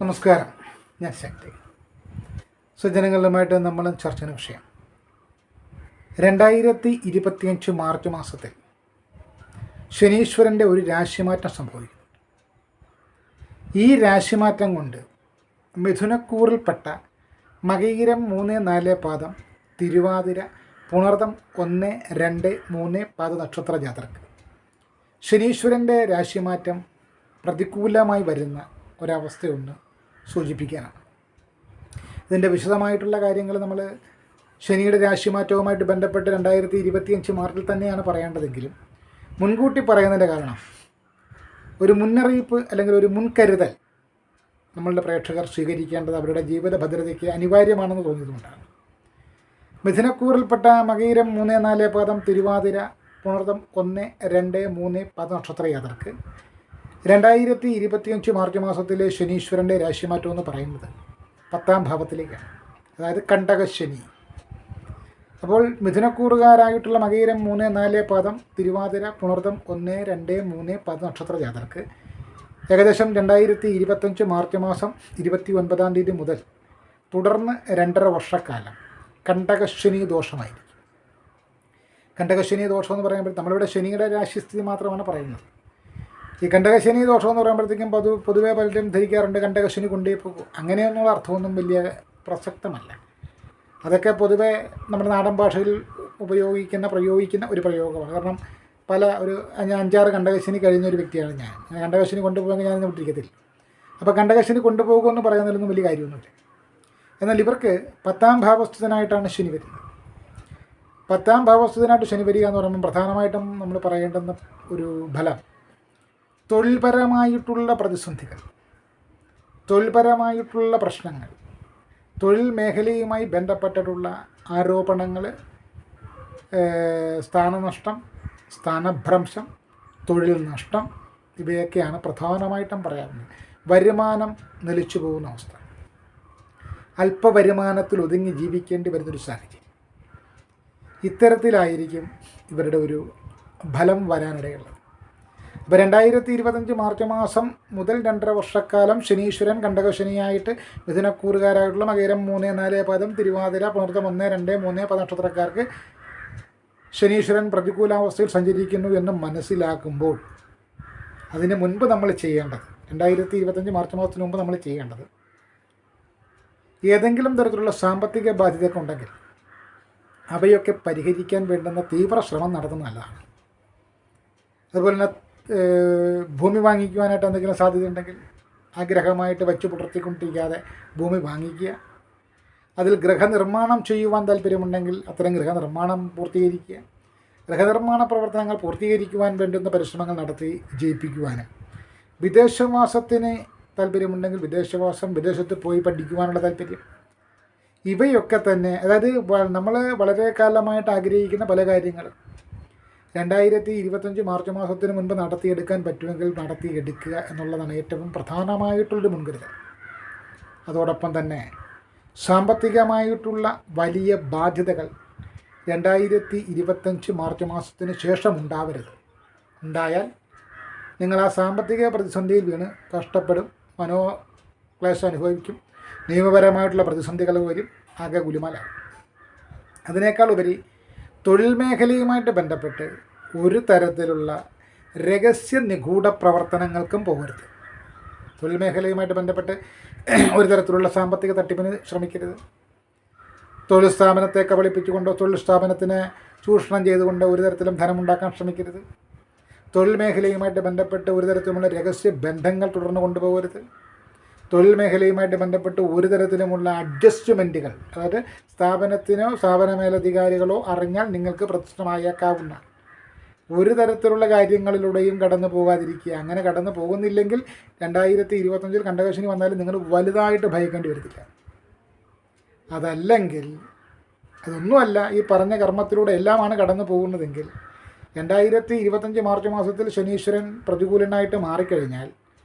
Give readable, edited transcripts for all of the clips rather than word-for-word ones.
നമസ്കാരം, ഞാൻ ശക്തി. സ്വജനങ്ങളുമായിട്ട് നമ്മൾ ചർച്ച ചെയ്യുന്ന വിഷയം 2025 മാർച്ച് മാസത്തിൽ ശനീശ്വരൻ്റെ ഒരു രാശിമാറ്റം സംഭവിക്കും. ഈ രാശിമാറ്റം കൊണ്ട് മിഥുനക്കൂറിൽപ്പെട്ട മകയിരം 3-4 പാദം, തിരുവാതിര, പുണർതം 1-2-3 പാദ നക്ഷത്ര ജാതർക്ക് ശനീശ്വരൻ്റെ രാശിമാറ്റം പ്രതികൂലമായി വരുന്ന ഒരവസ്ഥയൊന്ന് സൂചിപ്പിക്കാനാണ്. ഇതിൻ്റെ വിശദമായിട്ടുള്ള കാര്യങ്ങൾ നമ്മൾ ശനിയുടെ രാശിമാറ്റവുമായിട്ട് ബന്ധപ്പെട്ട് 2025 മാർച്ചിൽ തന്നെയാണ് പറയേണ്ടതെങ്കിലും മുൻകൂട്ടി പറയുന്നതിൻ്റെ കാരണം ഒരു മുന്നറിയിപ്പ് അല്ലെങ്കിൽ ഒരു മുൻകരുതൽ നമ്മളുടെ പ്രേക്ഷകർ സ്വീകരിക്കേണ്ടത് അവരുടെ ജീവിത ഭദ്രതയ്ക്ക് അനിവാര്യമാണെന്ന് തോന്നിയതുകൊണ്ടാണ്. മിഥുനക്കൂറിൽപ്പെട്ട മകയിരം 3-4 പാദം, തിരുവാതിര, പുണർതം 1-2-3 പാദ നക്ഷത്ര യാത്രക്ക് 2025 മാർച്ച് മാസത്തിലെ ശനീശ്വരൻ്റെ രാശിമാറ്റം എന്ന് പറയുന്നത് 10ാം ഭാവത്തിലേക്കാണ്, അതായത് കണ്ടകശനി. അപ്പോൾ മിഥുനക്കൂറുകാരായിട്ടുള്ള മകയിരം 3-4 പാദം, തിരുവാതിര, പുണർതം 1-2-3 പാദ നക്ഷത്ര ജാതർക്ക് ഏകദേശം 2025 മാർച്ച് മാസം 29-ാം തീയതി മുതൽ തുടർന്ന് 2.5 വർഷക്കാലം കണ്ടകശനി ദോഷമായിരിക്കും. കണ്ടകശനി ദോഷം എന്ന് പറയുമ്പോൾ നമ്മളിവിടെ ശനിയുടെ രാശിസ്ഥിതി മാത്രമാണ് പറയുന്നത്. ഈ കണ്ടകശനി ദോഷം എന്ന് പറയുമ്പോഴത്തേക്കും പൊതുവെ പലരും ധരിക്കാറുണ്ട് കണ്ടകശനി കൊണ്ടേ പോകും. അങ്ങനെയൊന്നുള്ള അർത്ഥമൊന്നും വലിയ പ്രസക്തമല്ല. അതൊക്കെ പൊതുവെ നമ്മുടെ നാടൻ ഭാഷയിൽ പ്രയോഗിക്കുന്ന ഒരു പ്രയോഗമാണ്. കാരണം ഒരു 5-6 കണ്ടകശനി കഴിഞ്ഞ ഒരു വ്യക്തിയാണ് ഞാൻ. കണ്ടകശനി കൊണ്ടുപോകുമെങ്കിൽ ഞാനിന്ന് വിട്ടിരിക്കത്തില്ല. അപ്പോൾ കണ്ടകശനി കൊണ്ടുപോകുമെന്ന് പറയുന്നതിലൊന്നും വലിയ കാര്യമൊന്നുമില്ല. എന്നാൽ ഇവർക്ക് 10ാം ഭാവസ്ഥനായിട്ടാണ് ശനി വരുന്നത്. 10ാം ഭാവസ്ഥനായിട്ട് ശനി വരിക എന്ന് പറയുമ്പോൾ പ്രധാനമായിട്ടും നമ്മൾ പറയേണ്ടുന്ന ഒരു ഫലം തൊഴിൽപരമായിട്ടുള്ള പ്രതിസന്ധികൾ, തൊഴിൽപരമായിട്ടുള്ള പ്രശ്നങ്ങൾ, തൊഴിൽ മേഖലയുമായി ബന്ധപ്പെട്ടിട്ടുള്ള ആരോപണങ്ങൾ, സ്ഥാനനഷ്ടം, സ്ഥാനഭ്രംശം, തൊഴിൽ നഷ്ടം, ഇവയൊക്കെയാണ് പ്രധാനമായിട്ടും പറയാവുന്നത്. വരുമാനം നിലച്ചു പോകുന്ന അവസ്ഥ, അല്പവരുമാനത്തിൽ ഒതുങ്ങി ജീവിക്കേണ്ടി വരുന്നൊരു സാഹചര്യം, ഇത്തരത്തിലായിരിക്കും ഇവരുടെ ഒരു ഫലം വരാനിടയുള്ളത്. അപ്പോൾ 2025 മാർച്ച് മാസം മുതൽ 2.5 വർഷക്കാലം ശനീശ്വരൻ കണ്ടകശനിയായിട്ട് മിഥുനക്കൂറുകാരായിട്ടുള്ള മകയിരം 3-4 പാദം, തിരുവാതിര, പുണർതം 1-2-3 പാദ നക്ഷത്രക്കാർക്ക് ശനീശ്വരൻ പ്രതികൂലാവസ്ഥയിൽ സഞ്ചരിക്കുന്നു എന്ന് മനസ്സിലാക്കുമ്പോൾ അതിന് മുൻപ് നമ്മൾ ചെയ്യേണ്ടത്, 2025 മാർച്ച് മാസത്തിന് മുമ്പ് നമ്മൾ ചെയ്യേണ്ടത്, ഏതെങ്കിലും തരത്തിലുള്ള സാമ്പത്തിക ബാധ്യതയൊക്കെ ഉണ്ടെങ്കിൽ അവയൊക്കെ പരിഹരിക്കാൻ വേണ്ടുന്ന തീവ്ര ശ്രമം നടത്തുന്നത് നല്ലതാണ്. അതുപോലെ തന്നെ ഭൂമി വാങ്ങിക്കുവാനായിട്ട് എന്തെങ്കിലും സാധ്യതയുണ്ടെങ്കിൽ ആഗ്രഹമായിട്ട് വെച്ച് പുലർത്തിക്കൊണ്ടിരിക്കാതെ ഭൂമി വാങ്ങിക്കുക. അതിൽ ഗൃഹനിർമ്മാണം ചെയ്യുവാൻ താല്പര്യമുണ്ടെങ്കിൽ അത്തരം ഗൃഹനിർമ്മാണം പൂർത്തീകരിക്കുക. ഗൃഹനിർമ്മാണ പ്രവർത്തനങ്ങൾ പൂർത്തീകരിക്കുവാൻ വേണ്ടുന്ന പരിശ്രമങ്ങൾ നടത്തി ജയിപ്പിക്കുവാനും, വിദേശവാസത്തിന് താല്പര്യമുണ്ടെങ്കിൽ വിദേശവാസം, വിദേശത്ത് പോയി പഠിക്കുവാനുള്ള താല്പര്യം, ഇവയൊക്കെ തന്നെ, അതായത് നമ്മൾ വളരെ കാലമായിട്ട് ആഗ്രഹിക്കുന്ന പല കാര്യങ്ങളും 2025 മാർച്ച് മാസത്തിന് മുൻപ് നടത്തിയെടുക്കാൻ പറ്റുമെങ്കിൽ നടത്തിയെടുക്കുക എന്നുള്ളതാണ് ഏറ്റവും പ്രധാനമായിട്ടുള്ളൊരു മുൻകരുതൽ. അതോടൊപ്പം തന്നെ സാമ്പത്തികമായിട്ടുള്ള വലിയ ബാധ്യതകൾ 2025 മാർച്ച് മാസത്തിന് ശേഷം ഉണ്ടായാൽ നിങ്ങൾ ആ സാമ്പത്തിക പ്രതിസന്ധിയിൽ വീണ് കഷ്ടപ്പെടും, മനോക്ലേശം അനുഭവിക്കും, നിയമപരമായിട്ടുള്ള പ്രതിസന്ധികൾ വരും, ആകെ ഗുലുമാലാകും. അതിനേക്കാൾ ഉപരി തൊഴിൽ മേഖലയുമായിട്ട് ബന്ധപ്പെട്ട് ഒരു തരത്തിലുള്ള രഹസ്യ നിഗൂഢ പ്രവർത്തനങ്ങൾക്കും പോകരുത്. തൊഴിൽ മേഖലയുമായിട്ട് ബന്ധപ്പെട്ട് ഒരു തരത്തിലുള്ള സാമ്പത്തിക തട്ടിപ്പിന് ശ്രമിക്കരുത്. തൊഴിൽ സ്ഥാപനത്തെ കബളിപ്പിച്ചുകൊണ്ടോ തൊഴിൽ സ്ഥാപനത്തിനെ ചൂഷണം ചെയ്തുകൊണ്ടോ ഒരു തരത്തിലും ധനമുണ്ടാക്കാൻ ശ്രമിക്കരുത്. തൊഴിൽ മേഖലയുമായിട്ട് ബന്ധപ്പെട്ട് ഒരു തരത്തിലുമുള്ള രഹസ്യ ബന്ധങ്ങൾ തുടർന്ന് കൊണ്ടുപോകരുത്. തൊഴിൽ മേഖലയുമായിട്ട് ബന്ധപ്പെട്ട് ഒരു തരത്തിലുമുള്ള അഡ്ജസ്റ്റ്മെൻറ്റുകൾ, അതായത് സ്ഥാപനത്തിനോ സ്ഥാപന മേലധികാരികളോ അറിഞ്ഞാൽ നിങ്ങൾക്ക് പ്രശ്നമായേക്കാവുന്ന ഒരു തരത്തിലുള്ള കാര്യങ്ങളിലൂടെയും കടന്നു പോകാതിരിക്കുക. അങ്ങനെ കടന്നു പോകുന്നില്ലെങ്കിൽ 2025 കണ്ടകശനി വന്നാലും നിങ്ങൾ വലുതായിട്ട് ഭയക്കേണ്ടി വരത്തില്ല. അതല്ലെങ്കിൽ അതൊന്നുമല്ല, ഈ പറഞ്ഞ കർമ്മത്തിലൂടെ എല്ലാമാണ് കടന്നു പോകുന്നതെങ്കിൽ 2025 മാർച്ച് മാസത്തിൽ ശനീശ്വരൻ പ്രതികൂലനായിട്ട് മാറിക്കഴിഞ്ഞാൽ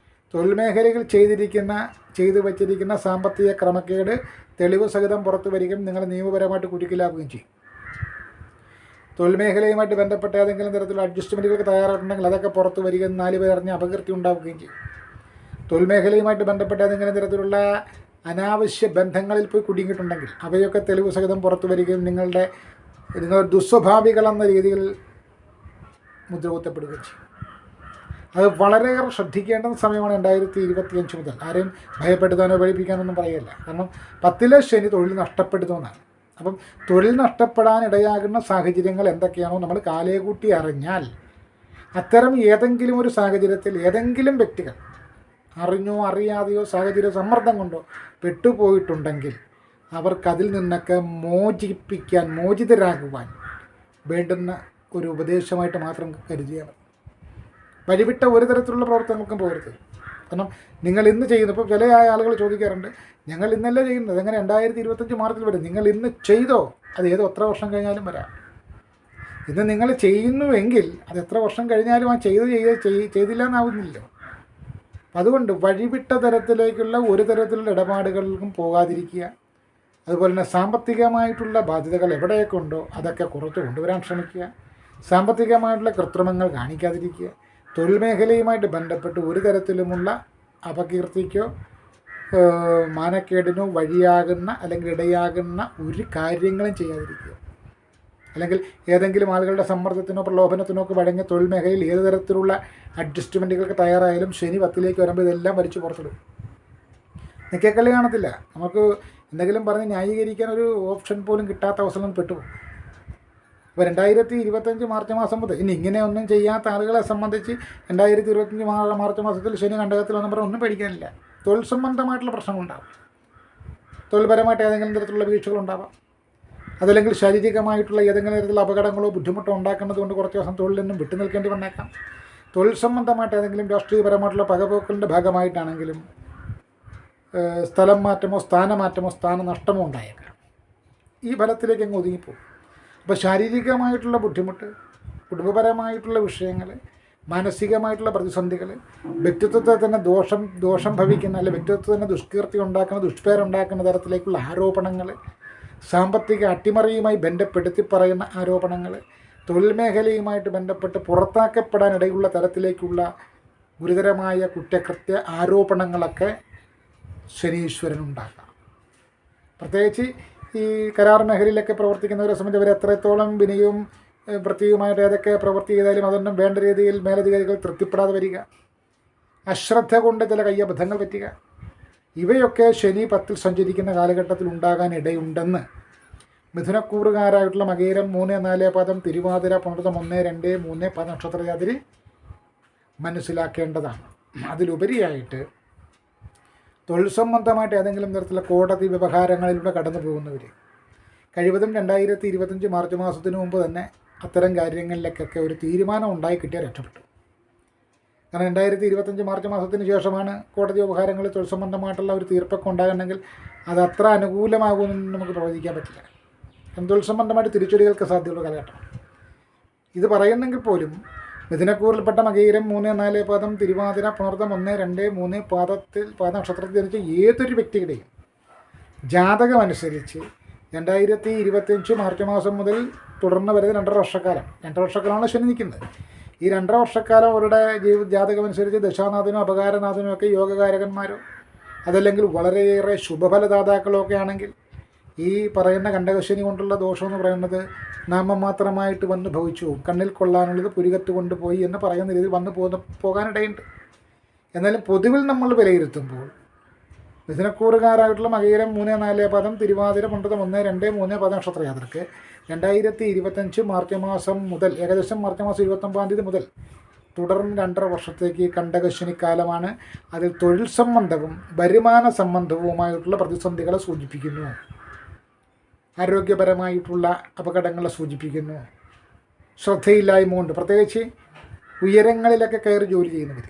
തൊഴിൽ മേഖലയിൽ ചെയ്തു വച്ചിരിക്കുന്ന സാമ്പത്തിക ക്രമക്കേട് തെളിവ് സഹിതം പുറത്തു വരികയും നിങ്ങൾ നിയമപരമായിട്ട് കുരുക്കിലാക്കുകയും ചെയ്യും. തൊഴിൽ മേഖലയുമായിട്ട് ബന്ധപ്പെട്ട ഏതെങ്കിലും തരത്തിലുള്ള അഡ്ജസ്റ്റ്മെൻറ്റുകൾക്ക് തയ്യാറായിട്ടുണ്ടെങ്കിൽ അതൊക്കെ പുറത്ത് വരികയും 4 പേർ അറിഞ്ഞ് അപകീർത്തി ഉണ്ടാവുകയും ചെയ്യും. തൊഴിൽ മേഖലയുമായിട്ട് ബന്ധപ്പെട്ട ഏതെങ്കിലും തരത്തിലുള്ള അനാവശ്യ ബന്ധങ്ങളിൽ പോയി കുടുങ്ങിയിട്ടുണ്ടെങ്കിൽ അവയൊക്കെ തെളിവ് സഹിതം പുറത്തു വരികയും നിങ്ങൾ ദുസ്വഭാവികളെന്ന രീതിയിൽ മുദ്രകുത്തപ്പെടുകയും ചെയ്യും. അത് വളരെയേറെ ശ്രദ്ധിക്കേണ്ട സമയമാണ് 2025 മുതൽ. ആരെയും ഭയപ്പെടുത്താനോ പേടിപ്പിക്കാനൊന്നും പറയല്ല. കാരണം 10-ലെ ശനി തൊഴിൽ നഷ്ടപ്പെടുത്തുമെന്നാണ്. അപ്പം തൊഴിൽ നഷ്ടപ്പെടാൻ ഇടയാകുന്ന സാഹചര്യങ്ങൾ എന്തൊക്കെയാണോ നമ്മൾ കാലേകൂട്ടി അറിഞ്ഞാൽ അത്തരം ഏതെങ്കിലും ഒരു സാഹചര്യത്തിൽ ഏതെങ്കിലും വ്യക്തികൾ അറിഞ്ഞോ അറിയാതെയോ സാഹചര്യ സമ്മർദ്ദം കൊണ്ടോ പെട്ടുപോയിട്ടുണ്ടെങ്കിൽ അവർക്കതിൽ നിന്നൊക്കെ മോചിതരാകുവാൻ വേണ്ടുന്ന ഒരു ഉപദേശമായിട്ട് മാത്രം കരുതിയാണ്. വഴിവിട്ട ഒരു തരത്തിലുള്ള പ്രവർത്തനങ്ങൾക്കും പോകരുത്. കാരണം നിങ്ങൾ ഇന്ന് ചെയ്യുന്നു, ഇപ്പോൾ ചില ആളുകൾ ചോദിക്കാറുണ്ട്, ഞങ്ങൾ ഇന്നല്ലേ ചെയ്യുന്നത്, എങ്ങനെ 2025 മാർച്ചിൽ വരും? നിങ്ങൾ ഇന്ന് ചെയ്തോ, അത് ഏതോ എത്ര വർഷം കഴിഞ്ഞാലും വരാം. ഇന്ന് നിങ്ങൾ ചെയ്യുന്നുവെങ്കിൽ അത് എത്ര വർഷം കഴിഞ്ഞാലും ആ ചെയ്തില്ല എന്നാവുന്നില്ലോ. അതുകൊണ്ട് വഴിവിട്ട തരത്തിലേക്കുള്ള ഒരു തരത്തിലുള്ള ഇടപാടുകൾക്കും പോകാതിരിക്കുക. അതുപോലെ തന്നെ സാമ്പത്തികമായിട്ടുള്ള ബാധ്യതകൾ എവിടെയൊക്കെ ഉണ്ടോ അതൊക്കെ കുറച്ച് കൊണ്ടുവരാൻ ശ്രമിക്കുക. സാമ്പത്തികമായിട്ടുള്ള കൃത്രിമങ്ങൾ കാണിക്കാതിരിക്കുക. തൊഴിൽ മേഖലയുമായിട്ട് ബന്ധപ്പെട്ട് ഒരു തരത്തിലുമുള്ള അപകീർത്തിക്കോ മാനക്കേടിനോ വഴിയാകുന്ന അല്ലെങ്കിൽ ഇടയാകുന്ന ഒരു കാര്യങ്ങളും ചെയ്യാതിരിക്കുക. അല്ലെങ്കിൽ ഏതെങ്കിലും ആളുകളുടെ സമ്മർദ്ദത്തിനോ പ്രലോഭനത്തിനോ ഒക്കെ വഴങ്ങിയ തൊഴിൽ മേഖലയിൽ ഏത് തരത്തിലുള്ള അഡ്ജസ്റ്റ്മെൻറ്റുകൾക്ക് തയ്യാറായാലും ശനി 10-ലേക്ക് വരുമ്പോൾ ഇതെല്ലാം വലിച്ചു പുറത്തിടും. നിൽക്കക്കള്ളി കാണത്തില്ല. നമുക്ക് എന്തെങ്കിലും പറഞ്ഞ് ന്യായീകരിക്കാൻ ഒരു ഓപ്ഷൻ പോലും കിട്ടാത്ത അവസരം പെട്ടുപോകും. അപ്പോൾ 2025 മാർച്ച് മാസം മുതൽ ഇനി ഇങ്ങനെയൊന്നും ചെയ്യാത്ത ആളുകളെ സംബന്ധിച്ച് 2025 മാർച്ച് മാസത്തിൽ ശനി കണ്ടകത്തിൽ വന്ന് പറഞ്ഞാൽ ഒന്നും പേടിക്കാനില്ല. തൊഴിൽ സംബന്ധമായിട്ടുള്ള പ്രശ്നങ്ങളുണ്ടാകും. തൊഴിൽപരമായിട്ട് ഏതെങ്കിലും തരത്തിലുള്ള വീഴ്ചകളുണ്ടാവാം. അതല്ലെങ്കിൽ ശാരീരികമായിട്ടുള്ള ഏതെങ്കിലും തരത്തിലുള്ള അപകടങ്ങളോ ബുദ്ധിമുട്ടോ ഉണ്ടാക്കുന്നത് കൊണ്ട് കുറച്ച് ദിവസം തൊഴിലിൽ നിന്നും വിട്ടു നിൽക്കേണ്ടി വന്നേക്കാം. തൊഴിൽ സംബന്ധമായിട്ട് ഏതെങ്കിലും രാഷ്ട്രീയപരമായിട്ടുള്ള പകപോക്കലിൻ്റെ ഭാഗമായിട്ടാണെങ്കിലും സ്ഥലം മാറ്റമോ സ്ഥാനമാറ്റമോ സ്ഥാനനഷ്ടമോ ഉണ്ടായേക്കാം. ഈ ഫലത്തിലേക്ക് അങ്ങ് ഒതുങ്ങിപ്പോകും. അപ്പോൾ ശാരീരികമായിട്ടുള്ള ബുദ്ധിമുട്ട്, കുടുംബപരമായിട്ടുള്ള വിഷയങ്ങൾ, മാനസികമായിട്ടുള്ള പ്രതിസന്ധികൾ, വ്യക്തിത്വത്തെ തന്നെ ദോഷം ഭവിക്കുന്ന അല്ലെങ്കിൽ വ്യക്തിത്വത്തെ തന്നെ ദുഷ്കീർത്തി ഉണ്ടാക്കുന്ന ദുഷ്പേരുണ്ടാക്കുന്ന തരത്തിലേക്കുള്ള ആരോപണങ്ങൾ, സാമ്പത്തിക അട്ടിമറിയുമായി ബന്ധപ്പെടുത്തി പറയുന്ന ആരോപണങ്ങൾ, തൊഴിൽ മേഖലയുമായിട്ട് ബന്ധപ്പെട്ട് പുറത്താക്കപ്പെടാനിടയുള്ള തരത്തിലേക്കുള്ള ഗുരുതരമായ കുറ്റകൃത്യ ആരോപണങ്ങളൊക്കെ ശനീശ്വരനുണ്ടാക്കാം. പ്രത്യേകിച്ച് ഈ കരാർ മേഖലയിലൊക്കെ പ്രവർത്തിക്കുന്നവരെ സംബന്ധിച്ച് അവർ എത്രത്തോളം വിനയവും വൃത്തിയുമായിട്ട് ഏതൊക്കെ പ്രവൃത്തി ചെയ്താലും അതൊന്നും വേണ്ട രീതിയിൽ മേലധികാരികൾ തൃപ്തിപ്പെടാതെ വരിക, അശ്രദ്ധ കൊണ്ട് ചില കയ്യബദ്ധങ്ങൾ പറ്റുക, ഇവയൊക്കെ ശനി 10-ൽ സഞ്ചരിക്കുന്ന കാലഘട്ടത്തിൽ ഉണ്ടാകാൻ ഇടയുണ്ടെന്ന് മിഥുനക്കൂറുകാരായിട്ടുള്ള മകയിരം 3-4 പാദം, തിരുവാതിര പുണർതം 1-2-3 പാദ നക്ഷത്രജാതിരി മനസ്സിലാക്കേണ്ടതാണ്. അതിലുപരിയായിട്ട് തൊഴിൽ സംബന്ധമായിട്ട് ഏതെങ്കിലും തരത്തിലുള്ള കോടതി വ്യവഹാരങ്ങളിലൂടെ കടന്നു പോകുന്നവർ കഴിവതും 2025 മാർച്ച് മാസത്തിന് മുമ്പ് തന്നെ അത്തരം കാര്യങ്ങളിലേക്കൊക്കെ ഒരു തീരുമാനം ഉണ്ടായി കിട്ടിയാൽ രക്ഷപ്പെട്ടു. കാരണം 2025 മാർച്ച് മാസത്തിന് ശേഷമാണ് കോടതി വ്യവഹാരങ്ങളിൽ തൊഴിൽ സംബന്ധമായിട്ടുള്ള ഒരു തീർപ്പൊക്കെ ഉണ്ടാകണമെങ്കിൽ അത് അത്ര അനുകൂലമാകുമെന്ന് നമുക്ക് പ്രവചിക്കാൻ പറ്റില്ല. തൊഴിൽ സംബന്ധമായിട്ട് തിരിച്ചടികൾക്ക് സാധ്യതയുള്ള കാലഘട്ടം. ഇത് പറയുന്നെങ്കിൽ പോലും മിഥുനക്കൂറിൽപ്പെട്ട മകയിരം 3-4 പാദം, തിരുവാതിര പുണർതം 1-2-3 പാദ നക്ഷത്രത്തിൽ ജനിച്ച ഏതൊരു വ്യക്തിയുടെയും ജാതകമനുസരിച്ച് 2025 മാർച്ച് മാസം മുതൽ തുടർന്ന് വരുന്ന 2.5 വർഷക്കാലം, 2.5 വർഷക്കാലമാണ് ശനി നിൽക്കുന്നത്. ഈ 2.5 വർഷക്കാലം അവരുടെ ജാതകമനുസരിച്ച് ദശാനാഥനോ അപകാരനാഥനോ ഒക്കെ യോഗകാരകന്മാരോ അതല്ലെങ്കിൽ വളരെയേറെ ശുഭഫലദാതാക്കളോ ഒക്കെ ആണെങ്കിൽ ഈ പറയുന്ന കണ്ടകശനി കൊണ്ടുള്ള ദോഷമെന്ന് പറയുന്നത് നാമമാത്രമായിട്ട് വന്ന് ഭവിച്ചു പോകും. കണ്ണിൽ കൊള്ളാനുള്ളത് പുരികത്ത് കൊണ്ടുപോയി എന്ന് പറയുന്ന രീതിയിൽ വന്ന് പോകാനിടയുണ്ട്. എന്നാലും പൊതുവിൽ നമ്മൾ വിലയിരുത്തുമ്പോൾ മിഥുനക്കൂറുകാരായിട്ടുള്ള മകയിരം 3-4 പാദം, തിരുവാതിര പുണർതം 1-2-3 പാദ നക്ഷത്രയാത്രക്ക് 2025 മാർച്ച് മാസം മുതൽ ഏകദേശം മാർച്ച് മാസം 29 തീയതി മുതൽ തുടർന്ന് 2.5 വർഷത്തേക്ക് കണ്ടകശനിക്കാലമാണ്. അതിൽ തൊഴിൽ സംബന്ധവും വരുമാന സംബന്ധവുമായിട്ടുള്ള പ്രതിസന്ധികളെ സൂചിപ്പിക്കുന്നു. ആരോഗ്യപരമായിട്ടുള്ള അപകടങ്ങളെ സൂചിപ്പിക്കുന്നു. ശ്രദ്ധയില്ലായ്മ കൊണ്ട് പ്രത്യേകിച്ച് ഉയരങ്ങളിലൊക്കെ കയറി ജോലി ചെയ്യുന്നവർ,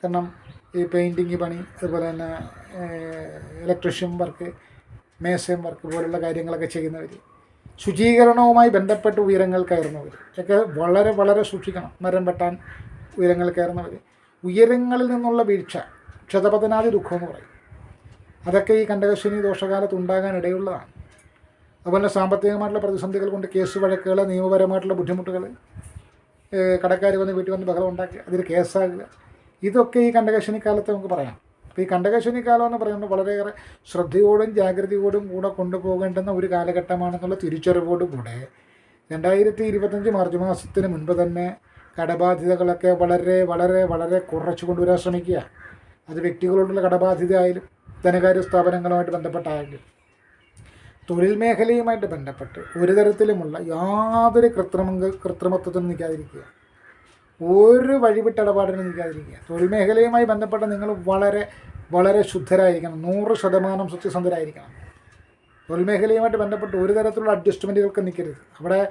കാരണം ഈ പെയിൻറ്റിങ് പണി, അതുപോലെ തന്നെ ഇലക്ട്രീഷ്യൻ വർക്ക്, മേസൻ വർക്ക് പോലുള്ള കാര്യങ്ങളൊക്കെ ചെയ്യുന്നവർ, ശുചീകരണവുമായി ബന്ധപ്പെട്ട് ഉയരങ്ങൾ കയറുന്നവർ ഒക്കെ വളരെ വളരെ സൂക്ഷിക്കണം. മരം വെട്ടാൻ ഉയരങ്ങൾ കയറുന്നവർ, ഉയരങ്ങളിൽ നിന്നുള്ള വീഴ്ച, ക്ഷതപതനാദി ദുഃഖം എന്ന് പറയും, അതൊക്കെ ഈ കണ്ടകശനി ദോഷകാലത്ത് ഉണ്ടാകാൻ ഇടയുള്ളതാണ്. അതുപോലെ സാമ്പത്തികമായിട്ടുള്ള പ്രതിസന്ധികൾ കൊണ്ട് കേസ് വഴക്കുകൾ, നിയമപരമായിട്ടുള്ള ബുദ്ധിമുട്ടുകൾ, കടക്കാർ വന്ന് വീട്ടിൽ വന്ന് ബഹളം ഉണ്ടാക്കി അതിൽ കേസാകുക, ഇതൊക്കെ ഈ കണ്ടകശനിക്കാലത്ത് നമുക്ക് പറയാം. അപ്പോൾ ഈ കണ്ടകശനിക്കാലം എന്ന് പറയുന്നത് വളരെയേറെ ശ്രദ്ധയോടും ജാഗ്രതയോടും കൂടെ കൊണ്ടുപോകേണ്ടുന്ന ഒരു കാലഘട്ടമാണെന്നുള്ള തിരിച്ചറിവോടുകൂടെ 2025 മാർച്ച് മാസത്തിന് മുൻപ് തന്നെ കടബാധ്യതകളൊക്കെ വളരെ വളരെ വളരെ കുറച്ച് കൊണ്ടുവരാൻ ശ്രമിക്കുക. അത് വ്യക്തികളോടുള്ള കടബാധ്യത ആയാലും ധനകാര്യ സ്ഥാപനങ്ങളുമായിട്ട് ബന്ധപ്പെട്ടായാലും തൊഴിൽ മേഖലയുമായിട്ട് ബന്ധപ്പെട്ട് ഒരു തരത്തിലുമുള്ള യാതൊരു കൃത്രിമത്വത്തിനും നിൽക്കാതിരിക്കുക, ഒരു വഴിവിട്ട ഇടപാടിനും നിൽക്കാതിരിക്കുക. തൊഴിൽ മേഖലയുമായി ബന്ധപ്പെട്ട് നിങ്ങൾ വളരെ വളരെ ശുദ്ധരായിരിക്കണം, 100% സത്യസന്ധരായിരിക്കണം. തൊഴിൽ മേഖലയുമായിട്ട് ബന്ധപ്പെട്ട് ഒരു തരത്തിലുള്ള അഡ്ജസ്റ്റ്മെൻറ്റുകൾക്ക് നിൽക്കരുത്. അവിടെ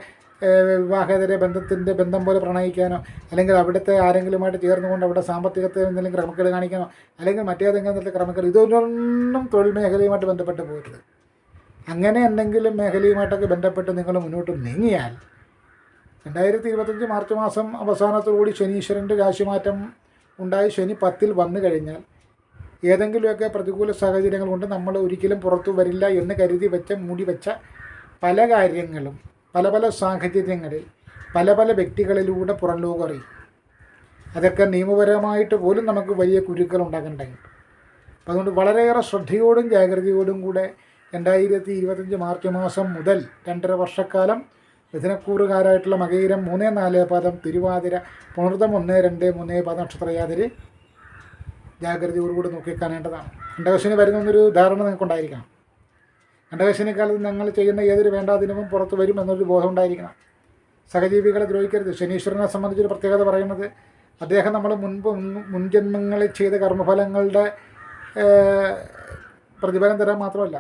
വിവാഹേതര ബന്ധം പോലെ പ്രണയിക്കാനോ അല്ലെങ്കിൽ അവിടുത്തെ ആരെങ്കിലുമായിട്ട് ചേർന്നുകൊണ്ട് അവിടെ സാമ്പത്തികത്തെ എന്തെങ്കിലും ക്രമക്കേട് കാണിക്കാനോ അല്ലെങ്കിൽ മറ്റേതെങ്കിലും തരത്തിലുള്ള ക്രമക്കേട്, ഇതൊന്നും തൊഴിൽ മേഖലയുമായിട്ട് ബന്ധപ്പെട്ട് പോകരുത്. അങ്ങനെ എന്തെങ്കിലും മേഖലയുമായിട്ടൊക്കെ ബന്ധപ്പെട്ട് നിങ്ങൾ മുന്നോട്ട് നീങ്ങിയാൽ 2025 മാർച്ച് മാസം അവസാനത്തോടുകൂടി ശനീശ്വരൻ്റെ രാശിമാറ്റം ഉണ്ടായി ശനി 10ൽ വന്നു കഴിഞ്ഞാൽ ഏതെങ്കിലുമൊക്കെ പ്രതികൂല സാഹചര്യങ്ങൾ കൊണ്ട് നമ്മൾ ഒരിക്കലും പുറത്തു വരില്ല എന്ന് കരുതി മൂടി വെച്ച പല കാര്യങ്ങളും പല പല സാഹചര്യങ്ങളിൽ പല പല വ്യക്തികളിലൂടെ പുറം ലോകം അറിയും. അതൊക്കെ നിയമപരമായിട്ട് പോലും നമുക്ക് വലിയ കുരുക്കൾ ഉണ്ടാക്കുന്നുണ്ടായിട്ടുണ്ട്. അപ്പം അതുകൊണ്ട് വളരെയേറെ ശ്രദ്ധയോടും ജാഗ്രതയോടും കൂടെ 2025 മാർച്ച് മാസം മുതൽ 2.5 വർഷക്കാലം മിഥുനക്കൂറുകാരായിട്ടുള്ള മകയിരം 3, 4 പാദം, തിരുവാതിര, പുണർതം 1, 2, 3 പാദം നക്ഷത്രയാതിര് ജാഗ്രതയോടുകൂടി നോക്കിക്കാണേണ്ടതാണ്. കണ്ടകശനി വരുന്നൊരു ധാരണ നിങ്ങൾക്കുണ്ടായിരിക്കണം. കണ്ടകശനിക്കാലത്ത് ഞങ്ങൾ ചെയ്യുന്ന ഏതൊരു വേണ്ടാതിനവും പുറത്ത് വരും എന്നൊരു ബോധം ഉണ്ടായിരിക്കണം. സഹജീവികളെ ദ്രോഹിക്കരുത്. ശനീശ്വരനെ സംബന്ധിച്ചൊരു പ്രത്യേകത പറയുന്നത് അദ്ദേഹം നമ്മൾ മുൻജന്മങ്ങളിൽ ചെയ്ത കർമ്മഫലങ്ങളുടെ പ്രതിഫലം തരാൻ മാത്രമല്ല,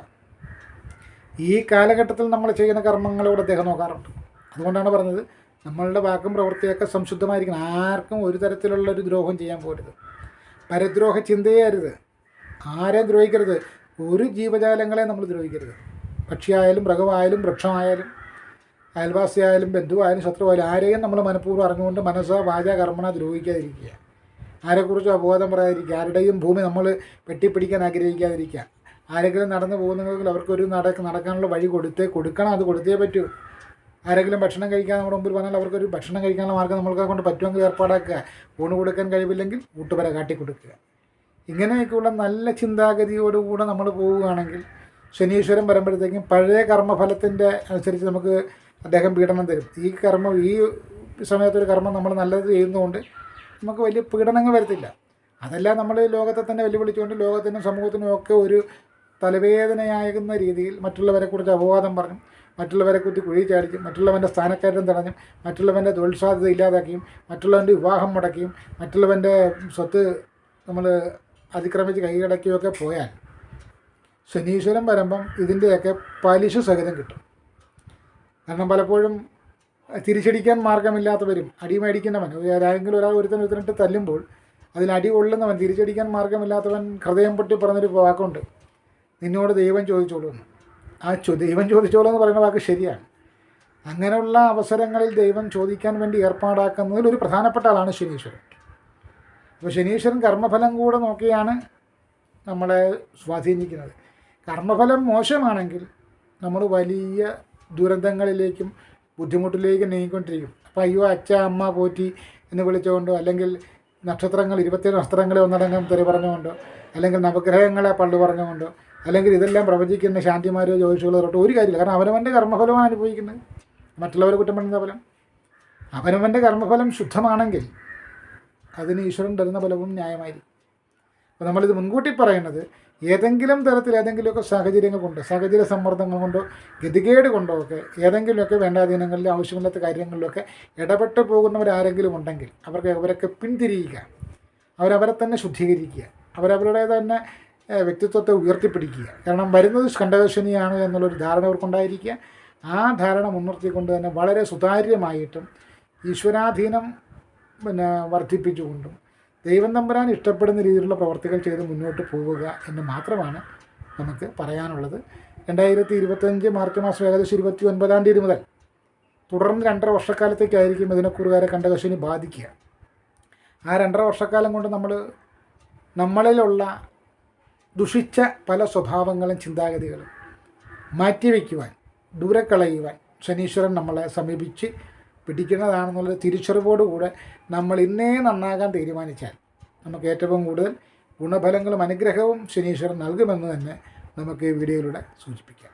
ഈ കാലഘട്ടത്തിൽ നമ്മൾ ചെയ്യുന്ന കർമ്മങ്ങളോട് അദ്ദേഹം നോക്കാറുണ്ട്. അതുകൊണ്ടാണ് പറഞ്ഞത് നമ്മളുടെ വാക്കും പ്രവൃത്തിയൊക്കെ സംശുദ്ധമായിരിക്കണം. ആർക്കും ഒരു തരത്തിലുള്ളൊരു ദ്രോഹം ചെയ്യാൻ പോകരുത്. പരദ്രോഹ ചിന്തയേ അരുത്. ആരെയും ദ്രോഹിക്കരുത്. ഒരു ജീവജാലങ്ങളെ നമ്മൾ ദ്രോഹിക്കരുത്. പക്ഷിയായാലും മൃഗമായാലും വൃക്ഷമായാലും അയൽവാസിയായാലും ബന്ധുവായാലും ശത്രുവായാലും ആരെയും നമ്മൾ മനഃപൂർവ്വം അറിഞ്ഞുകൊണ്ട് മനസ്സോ വാച കർമ്മണ ദ്രോഹിക്കാതിരിക്കുക. ആരെക്കുറിച്ചും അബോധം പറയാതിരിക്കുക. ആരുടെയും ഭൂമി നമ്മൾ വെട്ടിപ്പിടിക്കാൻ ആഗ്രഹിക്കാതിരിക്കുക. ആരെങ്കിലും നടന്നു പോകുന്നെങ്കിൽ അവർക്കൊരു നടക്കാനുള്ള വഴി കൊടുക്കണം. അത് കൊടുത്തേ പറ്റൂ. ആരെങ്കിലും ഭക്ഷണം കഴിക്കാൻ നമ്മുടെ മുമ്പിൽ വന്നാൽ അവർക്കൊരു ഭക്ഷണം കഴിക്കാനുള്ള മാർഗ്ഗം നമ്മൾക്ക് കൊണ്ട് പറ്റുമെങ്കിൽ ഏർപ്പാടാക്കുക. ഊണ് കൊടുക്കാൻ കഴിവില്ലെങ്കിൽ ഊട്ടുപര കാട്ടിക്കൊടുക്കുക. ഇങ്ങനെയൊക്കെയുള്ള നല്ല ചിന്താഗതിയോടുകൂടെ നമ്മൾ പോവുകയാണെങ്കിൽ ശനീശ്വരൻ വരുമ്പോഴത്തേക്കും പഴയ കർമ്മഫലത്തിൻ്റെ അനുസരിച്ച് നമുക്ക് അദ്ദേഹം പീഡനം തരും. ഈ സമയത്തൊരു കർമ്മം നമ്മൾ നല്ലത് ചെയ്യുന്നതുകൊണ്ട് നമുക്ക് വലിയ പീഡനങ്ങൾ വരത്തില്ല. അതെല്ലാം നമ്മൾ ലോകത്തെ തന്നെ വെല്ലുവിളിച്ചുകൊണ്ട് ലോകത്തിനും സമൂഹത്തിനും ഒക്കെ ഒരു തലവേദനയാകുന്ന രീതിയിൽ മറ്റുള്ളവരെക്കുറിച്ച് അപവാദം പറഞ്ഞും മറ്റുള്ളവരെ കുത്തി കുഴി ചാടിച്ചും മറ്റുള്ളവൻ്റെ സ്ഥാനക്കയറ്റം തടഞ്ഞും മറ്റുള്ളവൻ്റെ തൊഴിൽ സാധ്യത ഇല്ലാതാക്കിയും മറ്റുള്ളവൻ്റെ വിവാഹം മുടക്കിയും മറ്റുള്ളവൻ്റെ സ്വത്ത് നമ്മൾ അതിക്രമിച്ച് കൈയടക്കിയൊക്കെ പോയാൽ ശനീശ്വരൻ വരുമ്പം ഇതിൻ്റെയൊക്കെ പലിശ സഹിതം കിട്ടും. കാരണം പലപ്പോഴും തിരിച്ചടിക്കാൻ മാർഗമില്ലാത്തവരും അടി മേടിക്കുന്നവൻ ആരെങ്കിലും ഒരുത്തനിട്ട് തല്ലുമ്പോൾ അതിൽ അടി കൊള്ളുന്നവൻ തിരിച്ചടിക്കാൻ മാർഗമില്ലാത്തവൻ ഹൃദയം പൊട്ടി പറഞ്ഞൊരു വാക്കുണ്ട്, നിന്നോട് ദൈവം ചോദിച്ചോളൂ എന്ന്. ദൈവം ചോദിച്ചോളൂ എന്ന് പറയുന്ന വാക്ക് ശരിയാണ്. അങ്ങനെയുള്ള അവസരങ്ങളിൽ ദൈവം ചോദിക്കാൻ വേണ്ടി ഏർപ്പാടാക്കുന്നതിൽ ഒരു പ്രധാനപ്പെട്ട ആളാണ് ശനീശ്വരൻ. അപ്പോൾ ശനീശ്വരൻ കർമ്മഫലം കൂടെ നോക്കിയാണ് നമ്മളെ സ്വാധീനിക്കുന്നത്. കർമ്മഫലം മോശമാണെങ്കിൽ നമ്മൾ വലിയ ദുരന്തങ്ങളിലേക്കും ബുദ്ധിമുട്ടിലേക്കും നീങ്ങിക്കൊണ്ടിരിക്കും. അപ്പോൾ അയ്യോ അച്ഛ അമ്മ പോറ്റി എന്ന് വിളിച്ചുകൊണ്ടോ അല്ലെങ്കിൽ നക്ഷത്രങ്ങൾ 27 നക്ഷത്രങ്ങളെ ഒന്നടങ്കം തെറി പറഞ്ഞുകൊണ്ടോ അല്ലെങ്കിൽ നവഗ്രഹങ്ങളെ പള്ളു പറഞ്ഞുകൊണ്ടോ അല്ലെങ്കിൽ ഇതെല്ലാം പ്രവചിക്കുന്ന ശാന്തിമാരോ ജ്യോതിഷികളോ തൊട്ട് ഒരു കാര്യമില്ല. കാരണം അവനവൻ്റെ കർമ്മഫലമാണ് അനുഭവിക്കുന്നത്. മറ്റുള്ളവരെ കുറ്റം പറയുന്ന ഫലം അവനവൻ്റെ കർമ്മഫലം ശുദ്ധമാണെങ്കിൽ അതിന് ഈശ്വരൻ തരുന്ന ഫലവും ന്യായമായിരിക്കും. അപ്പോൾ നമ്മളിത് മുൻകൂട്ടി പറയുന്നത് ഏതെങ്കിലും തരത്തിൽ ഏതെങ്കിലുമൊക്കെ സാഹചര്യങ്ങൾ കൊണ്ടോ സാഹചര്യ സമ്മർദ്ദങ്ങൾ കൊണ്ടോ ഗതികേട് കൊണ്ടോ ഒക്കെ ഏതെങ്കിലുമൊക്കെ വേണ്ടാധീനങ്ങളിലും ആവശ്യമില്ലാത്ത കാര്യങ്ങളിലൊക്കെ ഇടപെട്ട് പോകുന്നവരാരെങ്കിലും ഉണ്ടെങ്കിൽ അവരൊക്കെ പിന്തിരിയുക. അവരവരെ തന്നെ ശുദ്ധീകരിക്കുക. അവരവരുടെ തന്നെ വ്യക്തിത്വത്തെ ഉയർത്തിപ്പിടിക്കുക. കാരണം വരുന്നത് കണ്ടകശനിയാണ് എന്നുള്ളൊരു ധാരണ അവർക്കുണ്ടായിരിക്കുക. ആ ധാരണ മുൻനിർത്തിക്കൊണ്ട് തന്നെ വളരെ സുതാര്യമായിട്ടും ഈശ്വരാധീനം വർദ്ധിപ്പിച്ചുകൊണ്ടും ദൈവം തമ്പുരാൻ ഇഷ്ടപ്പെടുന്ന രീതിയിലുള്ള പ്രവർത്തികൾ ചെയ്ത് മുന്നോട്ട് പോവുക എന്ന് മാത്രമാണ് നമുക്ക് പറയാനുള്ളത്. 2025 മാർച്ച് മാസം ഏകദേശം 29-ാം തീയതി മുതൽ തുടർന്ന് 2.5 വർഷക്കാലത്തേക്കായിരിക്കും മിഥുനക്കൂറുകാരെ കണ്ടകശനി ബാധിക്കുക. ആ 2.5 വർഷക്കാലം കൊണ്ട് നമ്മളിലുള്ള ദുഷിച്ച പല സ്വഭാവങ്ങളും ചിന്താഗതികളും മാറ്റിവെക്കുവാൻ ദൂരെ കളയുവാൻ ശനീശ്വരൻ നമ്മളെ സമീപിച്ച് പിടിക്കുന്നതാണെന്നുള്ളൊരു തിരിച്ചറിവോടുകൂടെ നമ്മൾ ഇന്നേ നന്നാകാൻ തീരുമാനിച്ചാൽ നമുക്ക് ഏറ്റവും കൂടുതൽ ഗുണഫലങ്ങളും അനുഗ്രഹവും ശനീശ്വരൻ നൽകുമെന്ന് തന്നെ നമുക്ക് ഈ വീഡിയോയിലൂടെ സൂചിപ്പിക്കാം.